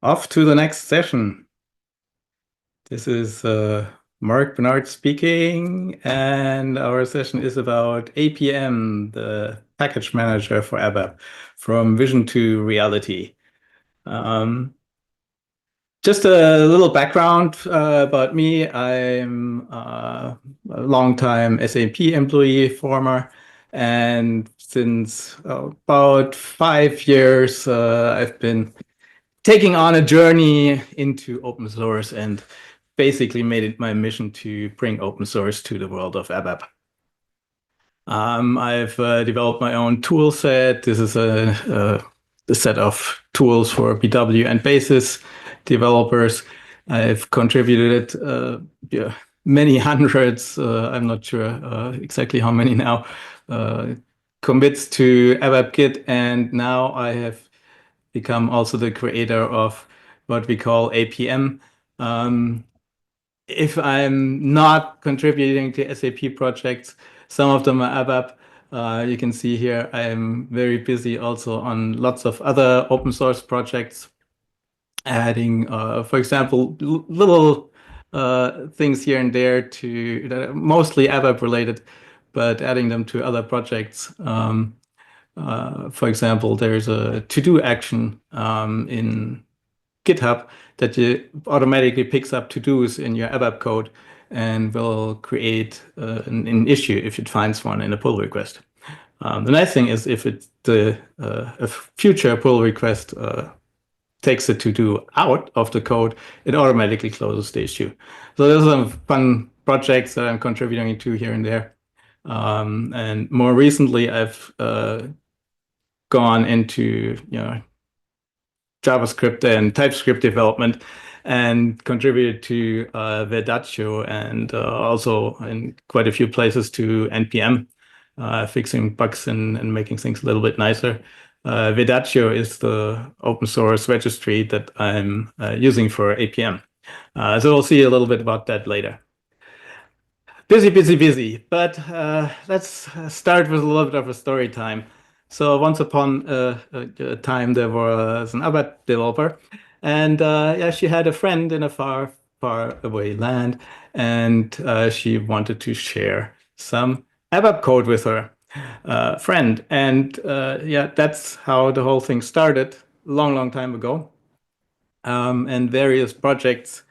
Off to the next session. This is Mark Bernard speaking, and our session is about APM, the package manager for ABAP, from vision to reality. Um, just a little background about me. I'm a longtime SAP employee, former, and since about 5 years, I've been taking on a journey into open source and basically made it my mission to bring open source to the world of ABAP. I've developed my own tool set. This is a set of tools for BW and basis developers. I've contributed yeah, many hundreds, I'm not sure exactly how many now, commits to ABAP Git, and now I have become also the creator of what we call APM. If I'm not contributing to SAP projects, some of them are ABAP. You can see here I'm very busy also on lots of other open source projects, adding, for example, little things here and there to that are mostly ABAP related, but adding them to other projects. For example, there's a to-do action in GitHub that automatically picks up to-dos in your ABAP code and will create an issue if it finds one in a pull request. The nice thing is if a future pull request takes the to-do out of the code, it automatically closes the issue. So those are some fun projects that I'm contributing to here and there. And more recently, I've gone into JavaScript and TypeScript development and contributed to Verdaccio and also in quite a few places to NPM, fixing bugs and making things a little bit nicer. Verdaccio is the open source registry that I'm using for APM. So we'll see a little bit about that later. Busy, busy, busy. But let's start with a little bit of a story time. So once upon a time, there was an ABAP developer, and yeah, she had a friend in a far, far away land, and she wanted to share some ABAP code with her friend. And yeah, that's how the whole thing started a long, long time ago. And various projects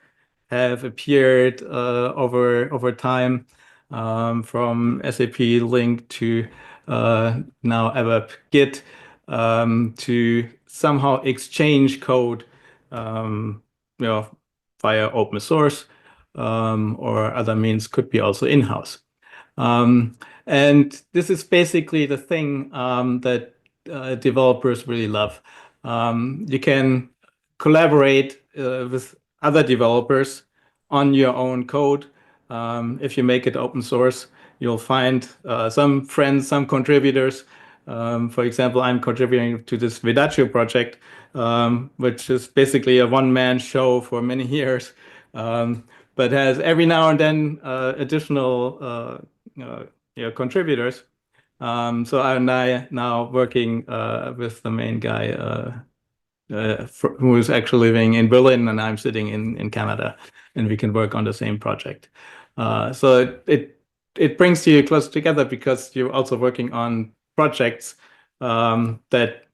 have appeared over time, from SAP Link to now ABAP Git, to somehow exchange code, you know, via open source, or other means, could be also in-house. And this is basically the thing that developers really love. You can collaborate with other developers on your own code. If you make it open source, you'll find some friends, some contributors. For example, I'm contributing to this Verdaccio project, which is basically a one-man show for many years, but has every now and then additional contributors. So I'm now working with the main guy who is actually living in Berlin, and I'm sitting in Canada, and we can work on the same project. So it brings you close together because you're also working on projects that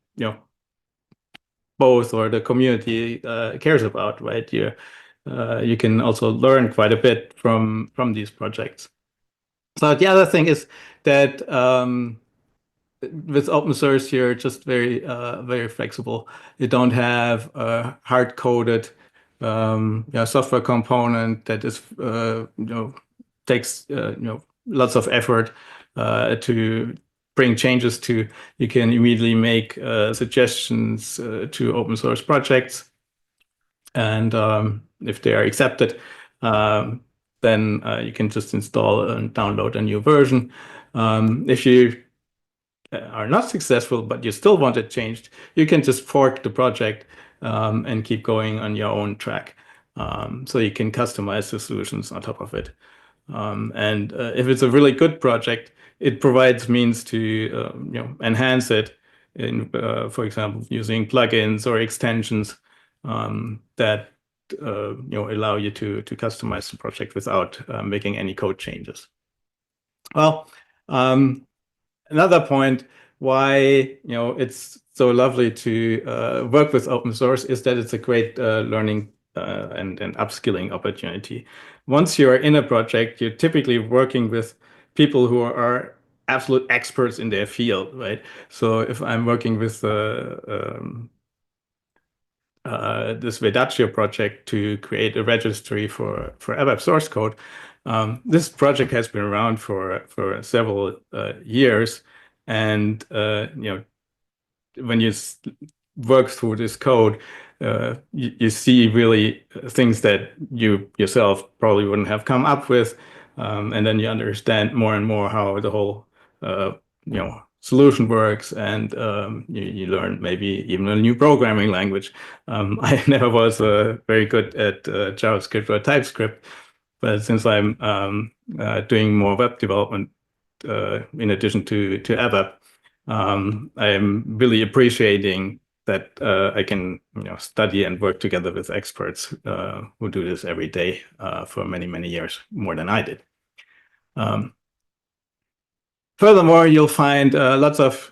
both or the community cares about, right? You can also learn quite a bit from these projects. So the other thing is that with open source, you're just very flexible. You don't have a hard-coded software component that is takes lots of effort to bring changes to. You can immediately make suggestions to open source projects, and if they are accepted, then you can just install and download a new version. If you are not successful, but you still want it changed, you can just fork the project and keep going on your own track. So you can customize the solutions on top of it. And if it's a really good project, it provides means to enhance it in, for example, using plugins or extensions. that allow you to customize the project without making any code changes. Well, another point why it's so lovely to work with open source is that it's a great learning and upskilling opportunity. Once you're in a project, you're typically working with people who are absolute experts in their field, right? So if I'm working with this Vedatio project to create a registry for ABAP source code. This project has been around for several years, and when you work through this code, you see really things that you yourself probably wouldn't have come up with, and then you understand more and more how the whole solution works, and you learn maybe even a new programming language. I never was very good at JavaScript or TypeScript, but since I'm doing more web development in addition to ABAP, I'm really appreciating that I can study and work together with experts who do this every day for many, many years, more than I did. Furthermore, you'll find lots of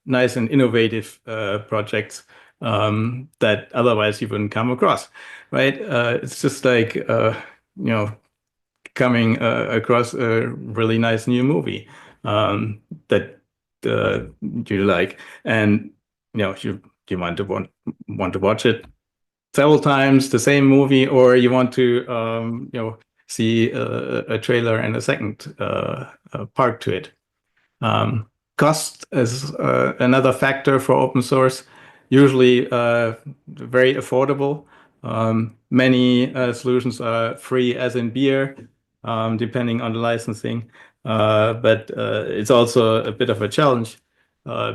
nice and innovative projects that otherwise you wouldn't come across, right? It's just like coming across a really nice new movie that you like, and you want to watch it several times, the same movie, or you want to see a trailer and a second part to it. Cost is another factor for open source, usually very affordable. Many solutions are free as in beer, depending on the licensing. But it's also a bit of a challenge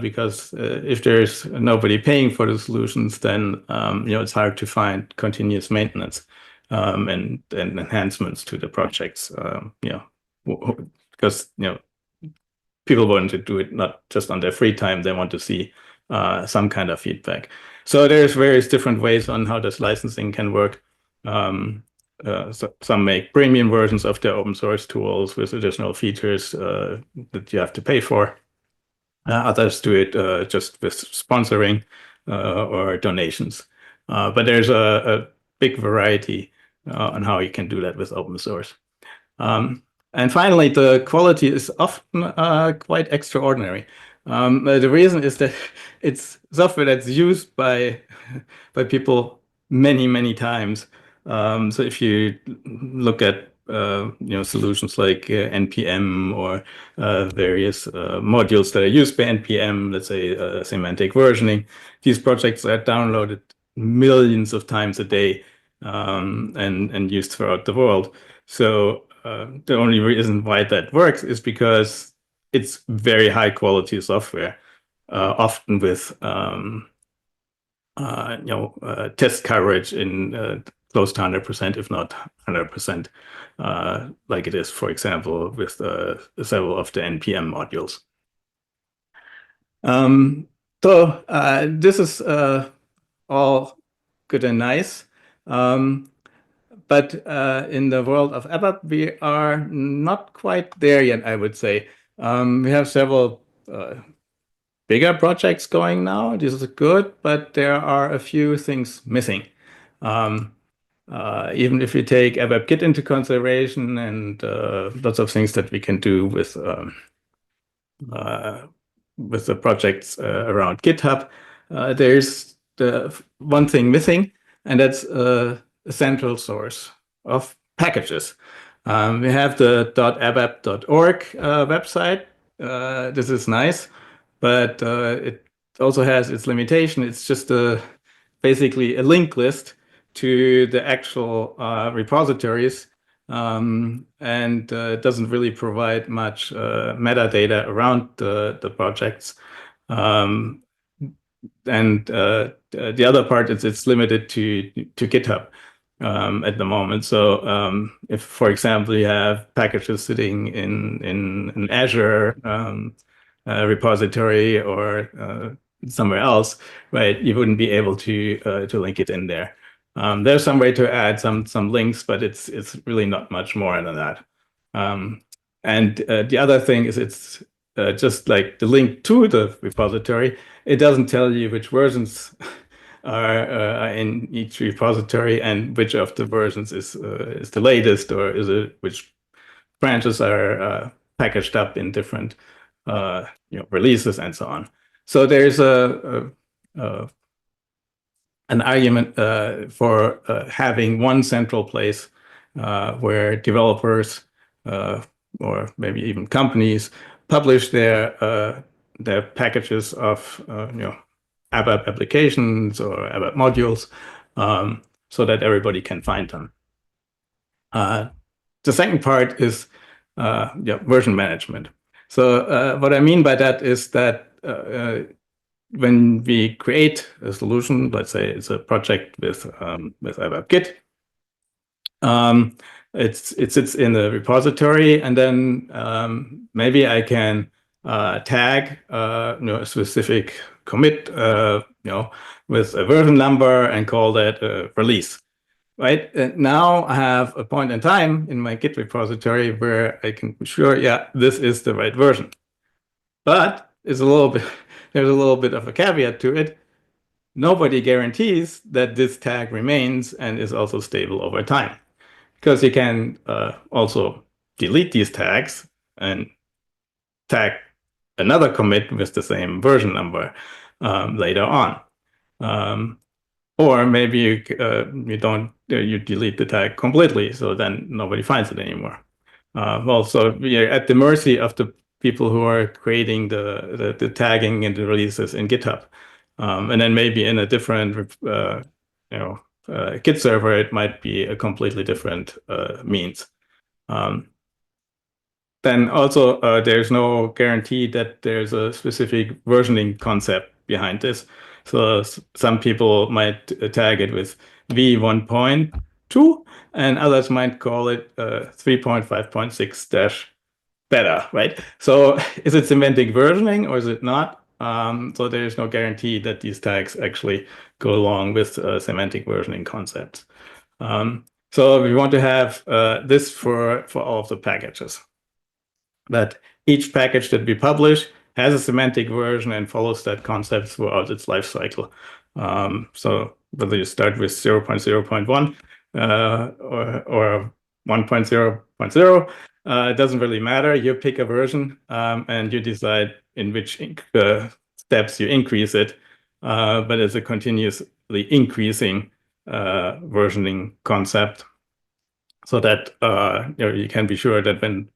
because if there's nobody paying for the solutions, then it's hard to find continuous maintenance and enhancements to the projects. Because people want to do it not just on their free time; they want to see some kind of feedback. So there's various different ways on how this licensing can work. So some make premium versions of their open source tools with additional features that you have to pay for. Others do it just with sponsoring or donations. But there's a big variety on how you can do that with open source. And finally, the quality is often quite extraordinary. The reason is that it's software that's used by people many, many times. So if you look at solutions like NPM or various modules that are used by NPM, let's say semantic versioning, these projects are downloaded millions of times a day and used throughout the world. So the only reason why that works is because it's very high quality software, often with test coverage in close to 100%, if not 100%, like it is, for example, with several of the NPM modules. So this is all good and nice. But in the world of ABAP, we are not quite there yet, I would say. We have several bigger projects going now. This is good, but there are a few things missing. Even if you take ABAP Git into consideration and lots of things that we can do with the projects around GitHub, there's the one thing missing, and that's a central source of packages. We have the .abap.org website. This is nice, but it also has its limitation. It's just basically a link list to the actual repositories, and it doesn't really provide much metadata around the projects. And the other part is it's limited to GitHub at the moment. So if, for example, you have packages sitting in an Azure repository or somewhere else, right, you wouldn't be able to link it in there. There's some way to add some links, but it's really not much more than that. And the other thing is it's just like the link to the repository. It doesn't tell you which versions are in each repository and which of the versions is the latest, or is it which branches are packaged up in different releases and so on. So there's an argument for having one central place where developers or maybe even companies publish their packages of ABAP applications or ABAP modules, so that everybody can find them. The second part is version management. So what I mean by that is that when we create a solution, let's say it's a project with ABAP it sits in the repository, and then maybe I can tag a specific commit with a version number and call that a release. Right, and now I have a point in time in my Git repository where I can be sure, yeah, this is the right version. But there's a little bit of a caveat to it. Nobody guarantees that this tag remains and is also stable over time, because you can also delete these tags and tag another commit with the same version number later on. Or maybe you delete the tag completely, so then nobody finds it anymore. So we are at the mercy of the people who are creating the tagging and the releases in GitHub, and then maybe in a different Git server, it might be a completely different means. Then also there's no guarantee that there's a specific versioning concept behind this. So some people might tag it with v1.2, and others might call it 3.5.6 beta, right? So is it semantic versioning or is it not? So there is no guarantee that these tags actually go along with semantic versioning concepts. So we want to have this for all of the packages. That each package that we publish has a semantic version and follows that concept throughout its life cycle. So whether you start with 0.0.1 or 1.0.0, it doesn't really matter. You pick a version and you decide in which steps you increase it, but it's a continuously increasing versioning concept, so that you can be sure that when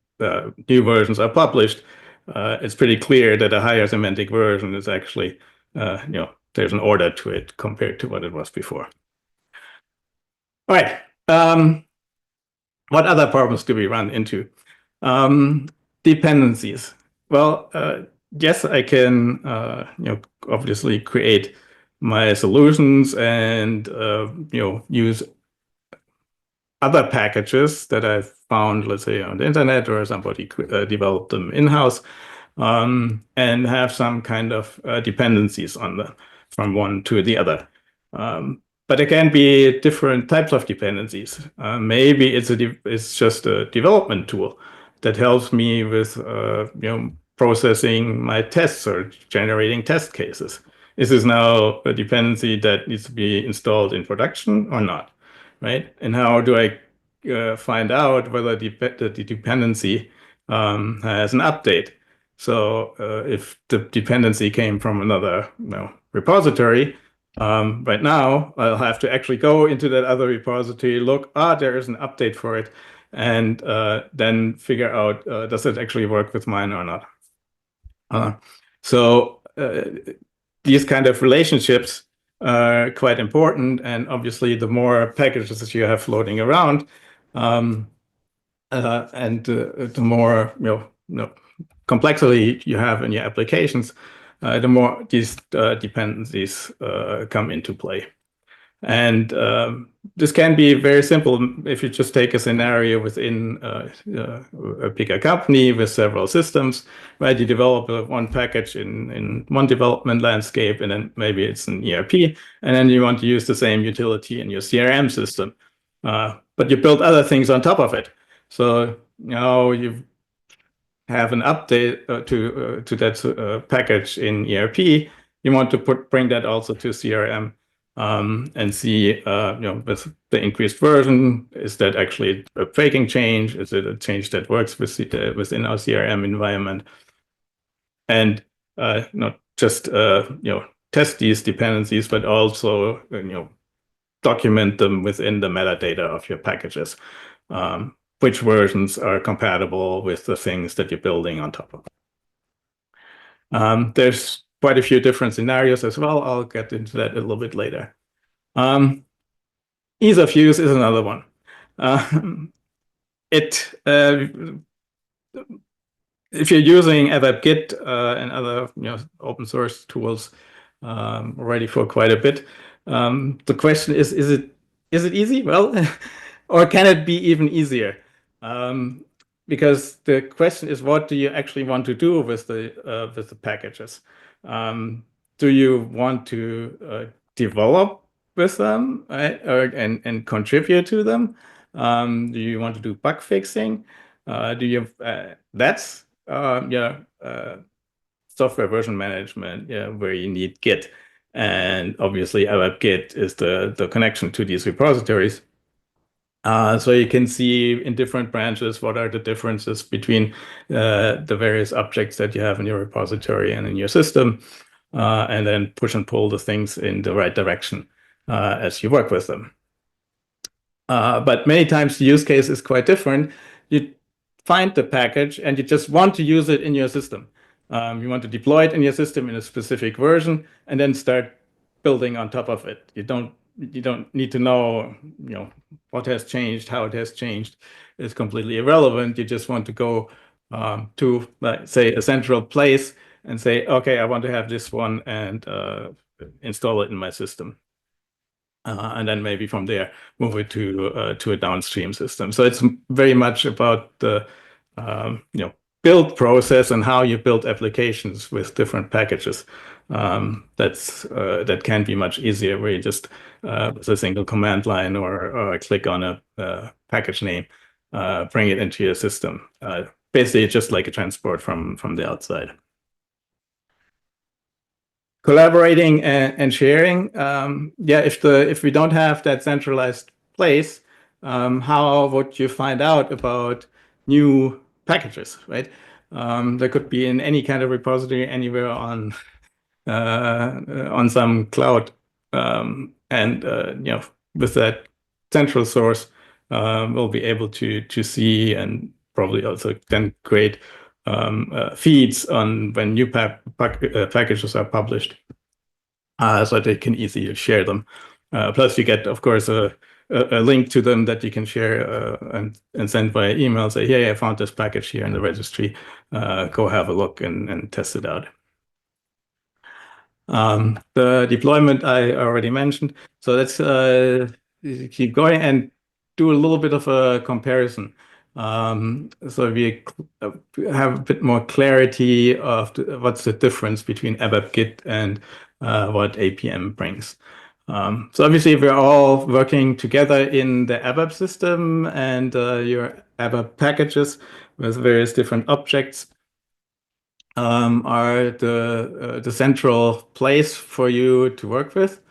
new versions are published, it's pretty clear that a higher semantic version is actually, there's an order to it compared to what it was before. All right. What other problems do we run into? Dependencies. Well, yes, I can, obviously create my solutions and, use other packages that I've found, let's say, on the internet, or somebody developed them in-house, and have some kind of dependencies on them from one to the other. But it can be different types of dependencies. Maybe it's just a development tool that helps me with processing my tests or generating test cases. Is this now a dependency that needs to be installed in production or not? Right? And how do I find out whether the dependency has an update? So if the dependency came from another repository, right now I'll have to actually go into that other repository, look, there is an update for it, and then figure out, does it actually work with mine or not? So these kind of relationships are quite important, and obviously the more packages that you have floating around, and the more complexity you have in your applications, the more these dependencies come into play. And this can be very simple if you just take a scenario within a bigger company with several systems, right? You develop one package in one development landscape, and then maybe it's an ERP, and then you want to use the same utility in your CRM system. But you build other things on top of it. So now you have an update to that package in ERP. You want to bring that also to CRM. And see, with the increased version, is that actually a faking change? Is it a change that works within our CRM environment? And not just test these dependencies, but also document them within the metadata of your packages. Which versions are compatible with the things that you're building on top of. There's quite a few different scenarios as well. I'll get into that a little bit later. Ease of use is another one. If you're using ABAP and other open source tools already for quite a bit, the question is it easy? Well, or can it be even easier? Because the question is, what do you actually want to do with the packages? Do you want to develop with them, right? and contribute to them? Do you want to do bug fixing? That's software version management, where you need Git, and obviously ABAP Git is the connection to these repositories. So you can see in different branches what are the differences between the various objects that you have in your repository and in your system, and then push and pull the things in the right direction as you work with them. But many times the use case is quite different. You find the package and you just want to use it in your system. You want to deploy it in your system in a specific version and then start building on top of it. You don't need to know, what has changed, how it has changed. It's completely irrelevant. You just want to go to, say, a central place and say, okay, I want to have this one, and install it in my system. And then maybe from there move it to a downstream system. So it's very much about the build process and how you build applications with different packages. That can be much easier, where you just with a single command line or click on a package name, bring it into your system. Basically, just like a transport from the outside. Collaborating and sharing. If we don't have that centralized place, how would you find out about new packages, right? There could be in any kind of repository anywhere on some cloud, and with that central source, we'll be able to see and probably also then create feeds on when new packages are published, so they can easily share them. Plus, you get, of course, a link to them that you can share and send via email. Say, hey, I found this package here in the registry. Go have a look and test it out. The deployment I already mentioned. So let's keep going and do a little bit of a comparison. So we have a bit more clarity of what's the difference between ABAP Git and what APM brings. So obviously we're all working together in the ABAP system, and your ABAP packages with various different objects are the central place for you to work with.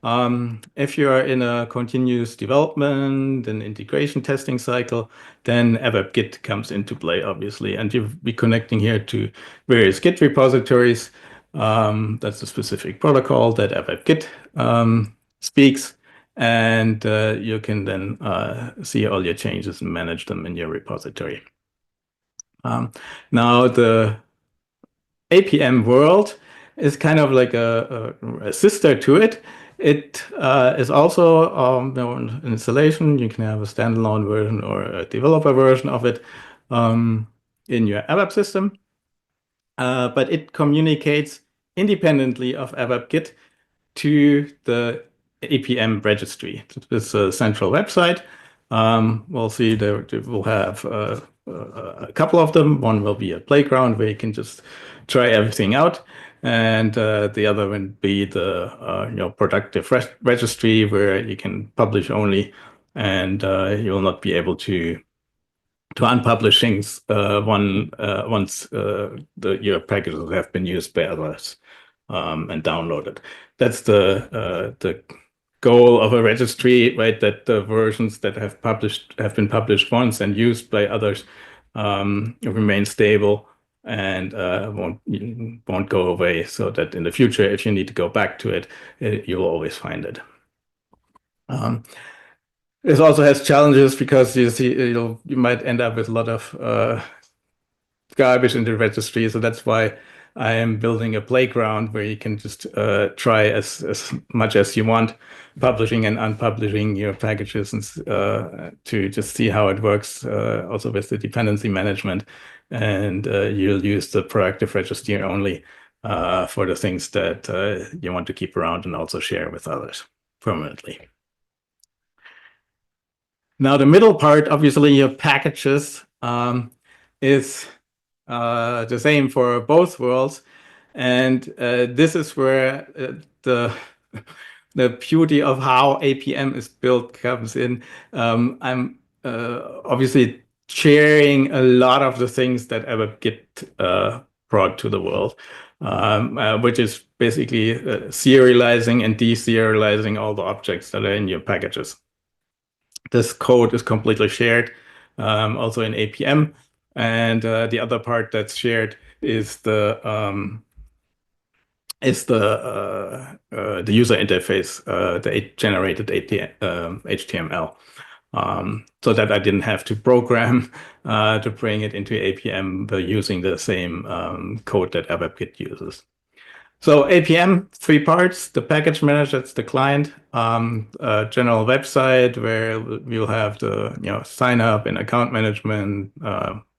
If you are in a continuous development and integration testing cycle, then ABAP Git comes into play, obviously, and you'll be connecting here to various Git repositories. That's a specific protocol that ABAP Git speaks, and you can then see all your changes and manage them in your repository. Now, the APM world is kind of like a sister to it. It is also an installation. You can have a standalone version or a developer version of it in your ABAP system. But it communicates independently of ABAP Git to the APM registry. It's a central website. We'll see we'll have a couple of them. One will be a playground where you can just try everything out. And the other will be the productive registry where you can publish only, and you will not be able to unpublish things once your packages have been used by others and downloaded. That's the goal of a registry, right? That the versions that have been published once and used by others remain stable and won't go away, so that in the future, if you need to go back to it, you'll always find it. This also has challenges because you might end up with a lot of garbage in the registry. So that's why I am building a playground where you can just try as much as you want, publishing and unpublishing your packages, and to just see how it works. Also with the dependency management, and you'll use the proactive registry only for the things that you want to keep around and also share with others permanently. Now, the middle part, obviously, your packages is the same for both worlds. And this is where the beauty of how APM is built comes in. I'm obviously sharing a lot of the things that ABAP get brought to the world, which is basically serializing and deserializing all the objects that are in your packages. This code is completely shared, also in APM, and the other part that's shared is the user interface, the generated HTML, so that I didn't have to program to bring it into APM by using the same code that ABAP uses. So APM, 3 parts: the package manager, that's the client, a general website where we'll have the sign up and account management,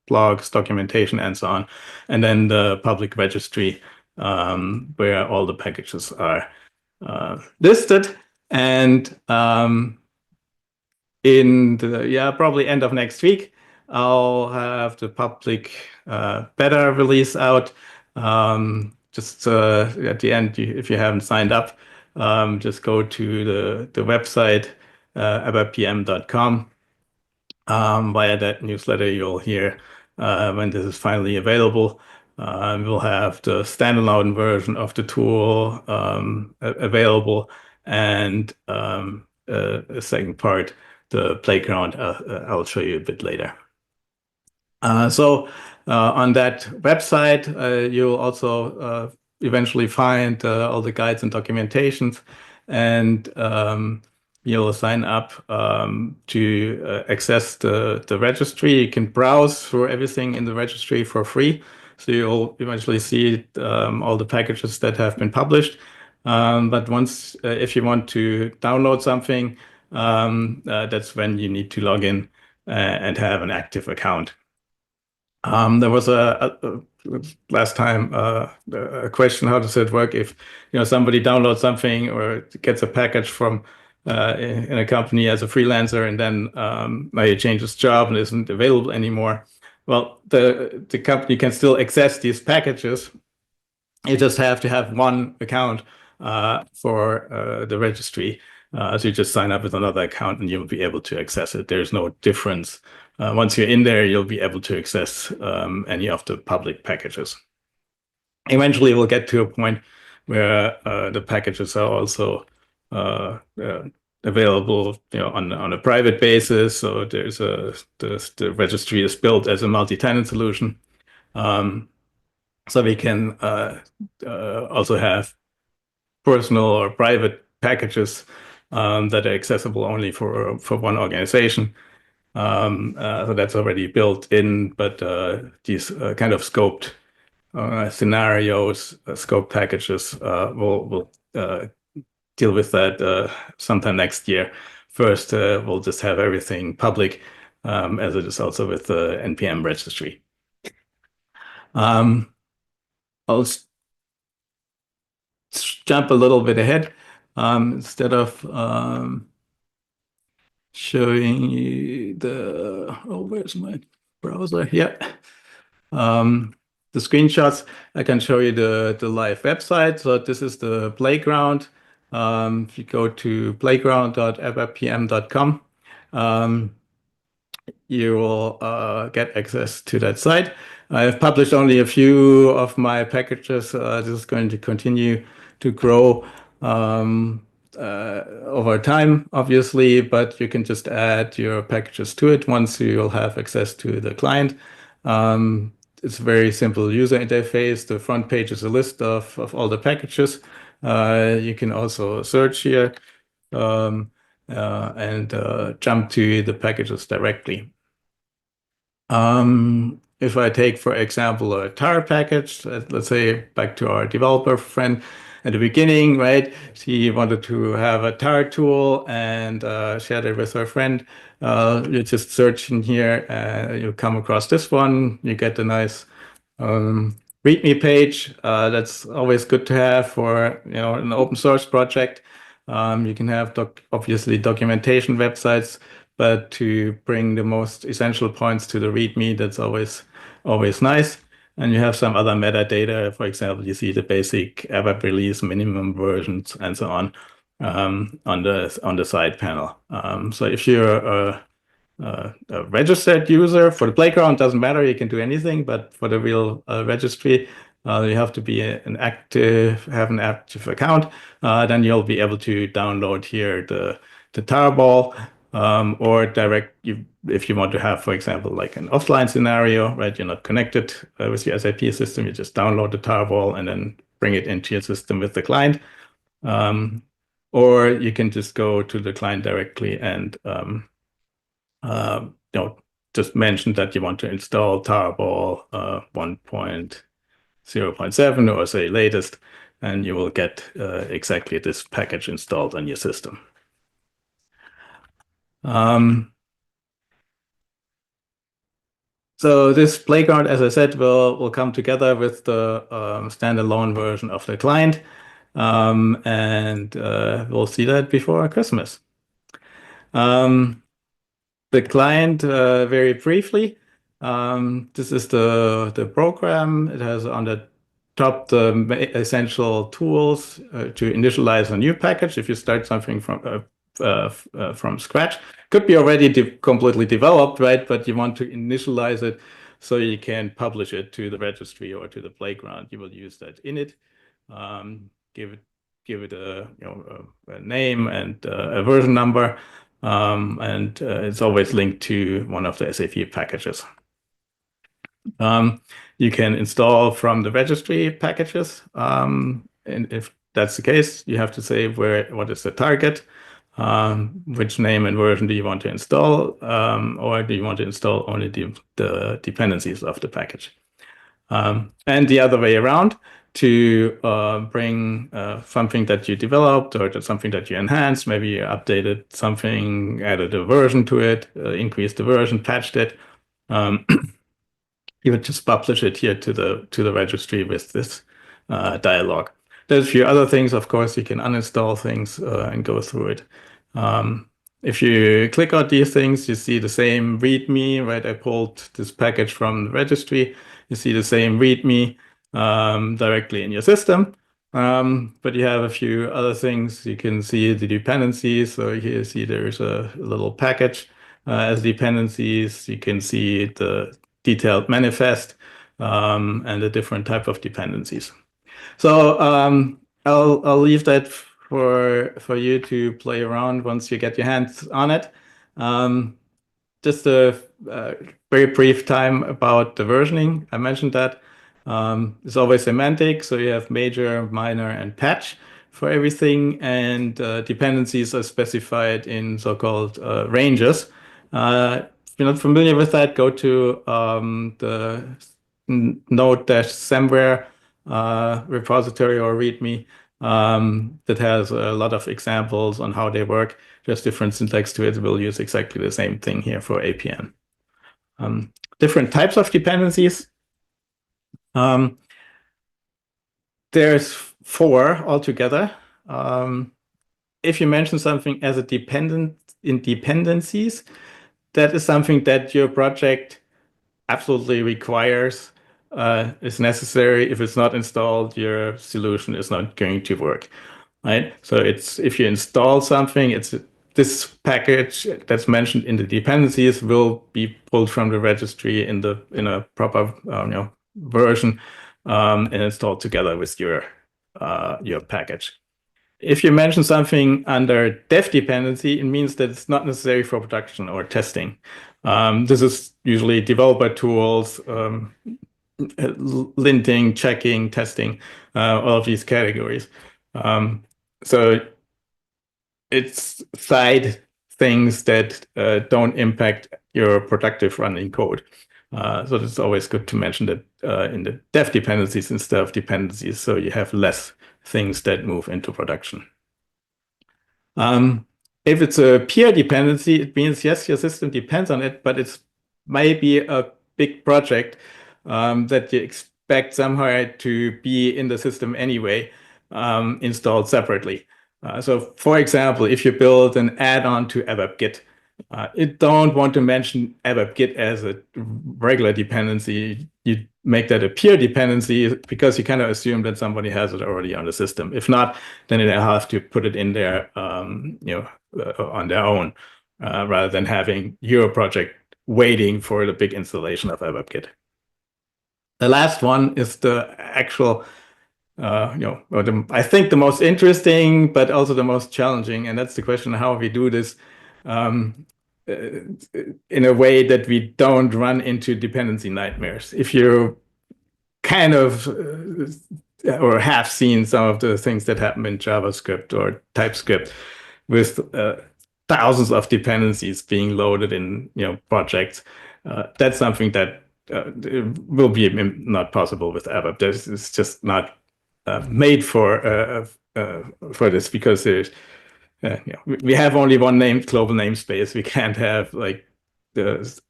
blogs, documentation, and so on, and then the public registry where all the packages are listed. And in the probably end of next week, I'll have the public beta release out. Just at the end, if you haven't signed up, just go to the website, ABAPConf. Via that newsletter, you'll hear when this is finally available. We'll have the standalone version of the tool available, and a second part, the playground, I'll show you a bit later. So on that website, you'll also eventually find all the guides and documentations, and you'll sign up to access the registry. You can browse through everything in the registry for free. So you'll eventually see all the packages that have been published. But once, if you want to download something, that's when you need to log in and have an active account. There was last time a question: how does it work if somebody downloads something or gets a package from in a company as a freelancer, and then maybe changes job and isn't available anymore? Well, the company can still access these packages. You just have to have one account for the registry. So you just sign up with another account and you'll be able to access it. There's no difference. Once you're in there, you'll be able to access any of the public packages. Eventually, we'll get to a point where the packages are also available on a private basis. So there's the registry is built as a multi-tenant solution. So we can also have personal or private packages that are accessible only for one organization. So that's already built in, but these kind of scoped scenarios, scope packages, we'll deal with that sometime next year. First, we'll just have everything public, as it is also with the NPM registry. I'll jump a little bit ahead. Instead of showing you where's my browser? Yeah. The screenshots, I can show you the live website. So this is the playground. If you go to playground.abapcm.com, you will get access to that site. I've published only a few of my packages. This is going to continue to grow over time, obviously, but you can just add your packages to it once you'll have access to the client. It's a very simple user interface. The front page is a list of all the packages. You can also search here and jump to the packages directly. If I take, for example, a tar package, let's say back to our developer friend at the beginning, right? She wanted to have a tar tool and shared it with her friend. You just search in here, you come across this one, you get a nice README page. That's always good to have for an open source project. You can have obviously documentation websites, but to bring the most essential points to the README, that's always nice. And you have some other metadata. For example, you see the basic ABAP release minimum versions and so on the side panel. So if you're a registered user for the playground, doesn't matter, you can do anything, but for the real registry, you have to be have an active account. Then you'll be able to download here the tarball, or if you want to have, for example, like an offline scenario, right? You're not connected with your SAP system, you just download the tarball and then bring it into your system with the client. Or you can just go to the client directly and just mention that you want to install tarball 1.0.7 or say latest, and you will get exactly this package installed on your system. So this playground, as I said, will come together with the standalone version of the client, and we'll see that before Christmas. The client, very briefly, this is the program. It has on the top the essential tools to initialize a new package. If you start something from scratch, could be already completely developed, right? But you want to initialize it so you can publish it to the registry or to the playground. You will use that init, give it a name and a version number. And it's always linked to one of the SAP packages. You can install from the registry packages. And if that's the case, you have to say what is the target, which name and version do you want to install, or do you want to install only the dependencies of the package. And the other way around, to bring something that you developed or something that you enhanced, maybe you updated something, added a version to it, increased the version, patched it. You would just publish it here to the registry with this dialog. There's a few other things, of course, you can uninstall things and go through it. If you click on these things, you see the same README, right? I pulled this package from the registry. You see the same README directly in your system. But you have a few other things. You can see the dependencies. So here you see there's a little package as dependencies. You can see the detailed manifest and the different type of dependencies. So I'll leave that for you to play around once you get your hands on it. Just a very brief time about the versioning. I mentioned that. It's always semantic, so you have major, minor, and patch for everything, and dependencies are specified in so-called ranges. If you're not familiar with that, go to the node-semware repository or README that has a lot of examples on how they work. Just different syntax to it. We'll use exactly the same thing here for APN. Different types of dependencies. There's 4 altogether. if you mention something as a dependent in dependencies, that is something that your project absolutely requires, is necessary. If it's not installed, your solution is not going to work, right? So it's if you install something, it's this package that's mentioned in the dependencies will be pulled from the registry in a proper version, and installed together with your package. If you mention something under dev dependency, it means that it's not necessary for production or testing. This is usually developer tools, linting, checking, testing, all of these categories. So it's side things that don't impact your productive running code. So it's always good to mention that in the dev dependencies instead of dependencies, so you have less things that move into production. If it's a peer dependency, it means yes, your system depends on it, but it's maybe a big project that you expect somehow to be in the system anyway, installed separately. So for example, if you build an add-on to ABAP you don't want to mention ABAP as a regular dependency. You make that a peer dependency because you kind of assume that somebody has it already on the system. If not, then they have to put it in there, on their own, rather than having your project waiting for the big installation of ABAP. The last one is the actual, I think the most interesting, but also the most challenging, and that's the question how we do this in a way that we don't run into dependency nightmares. If you kind of or have seen some of the things that happen in JavaScript or TypeScript with thousands of dependencies being loaded in projects, that's something that will be not possible with ABAP. It's just not made for this because there's we have only one global namespace. We can't have like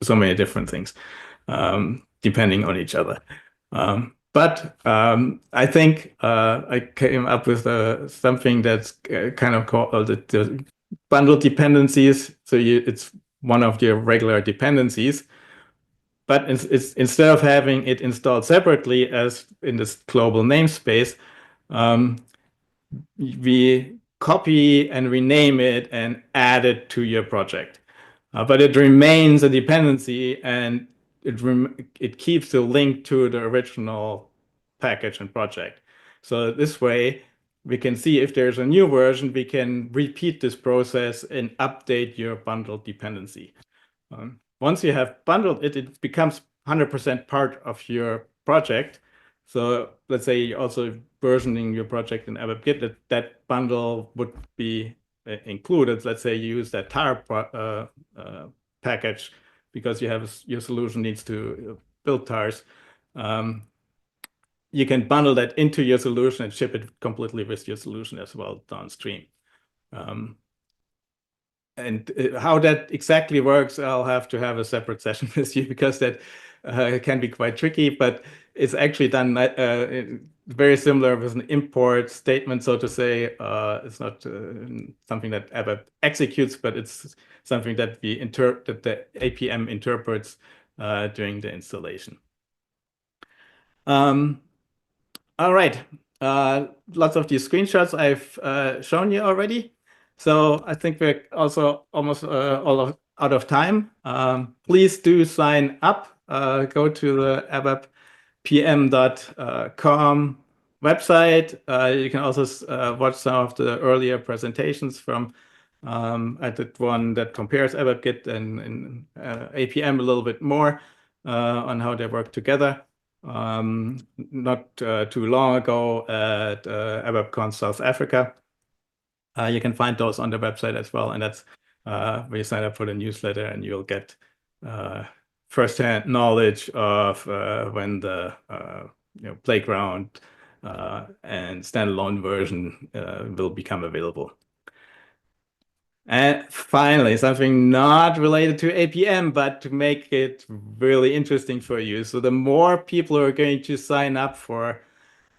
so many different things depending on each other. But I think I came up with something that's kind of called the bundle dependencies. So it's one of your regular dependencies. But instead of having it installed separately as in this global namespace, we copy and rename it and add it to your project. But it remains a dependency, and it keeps the link to the original package and project. So this way, we can see if there's a new version, we can repeat this process and update your bundled dependency. Once you have bundled it, it becomes 100% part of your project. So let's say you're also versioning your project in ABAP, that bundle would be included. Let's say you use that tar package because you have your solution needs to build tars. You can bundle that into your solution and ship it completely with your solution as well downstream. And how that exactly works, I'll have to have a separate session with you because that can be quite tricky, but it's actually done very similar with an import statement, so to say. It's not something that ABAP executes, but it's something that the APM interprets during the installation. All right, lots of these screenshots I've shown you already. So I think we're also almost all out of time. Please do sign up. Go to the ABAPPM.com website. You can also watch some of the earlier presentations from I did one that compares ABAP and APM a little bit more on how they work together. Not too long ago at ABAPConf South Africa. You can find those on the website as well, and that's where you sign up for the newsletter, and you'll get firsthand knowledge of when the playground and standalone version will become available. And finally, something not related to APM, but to make it really interesting for you. So the more people who are going to sign up for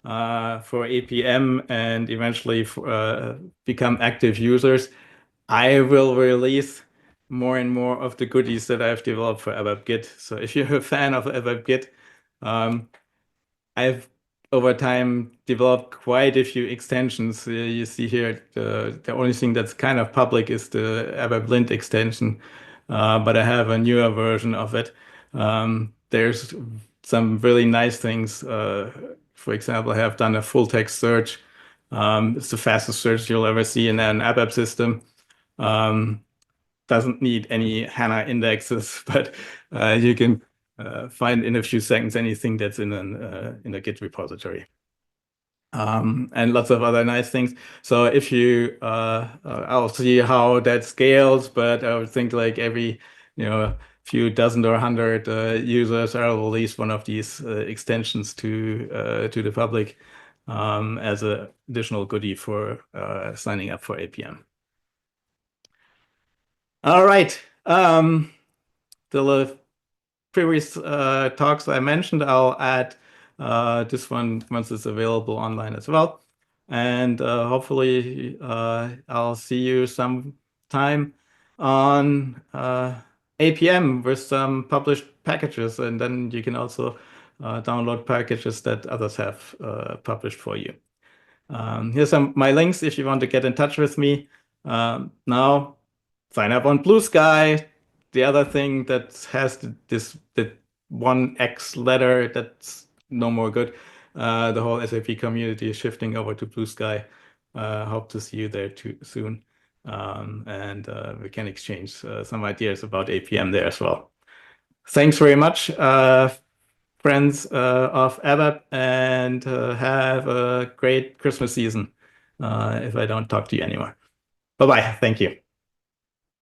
for APM and eventually become active users, I will release more and more of the goodies that I've developed for ABAP Git. So if you're a fan of ABAP Git, um, I've over time developed quite a few extensions. You see here, the only thing that's kind of public is the ABAP lint extension, but I have a newer version of it. There's some really nice things. For example, I have done a full text search. It's the fastest search you'll ever see in an ABAP system. Um, doesn't need any HANA indexes, but you can find in a few seconds anything that's in a Git repository. And lots of other nice things. So if you, I'll see how that scales, but I would think like every, few dozen or 100 users, I'll release one of these extensions to the public as an additional goodie for signing up for APM. All right. The previous talks I mentioned, I'll add this one once it's available online as well. And hopefully I'll see you sometime on APM with some published packages. And then you can also download packages that others have published for you. Here's my links if you want to get in touch with me. Now, sign up on Blue Sky. The other thing that has the 1X letter that's no more good. The whole SAP community is shifting over to Blue Sky. Hope to see you there too soon. And we can exchange some ideas about APM there as well. Thanks very much, friends of ABAP, and have a great Christmas season if I don't talk to you anymore. Bye-bye. Thank you.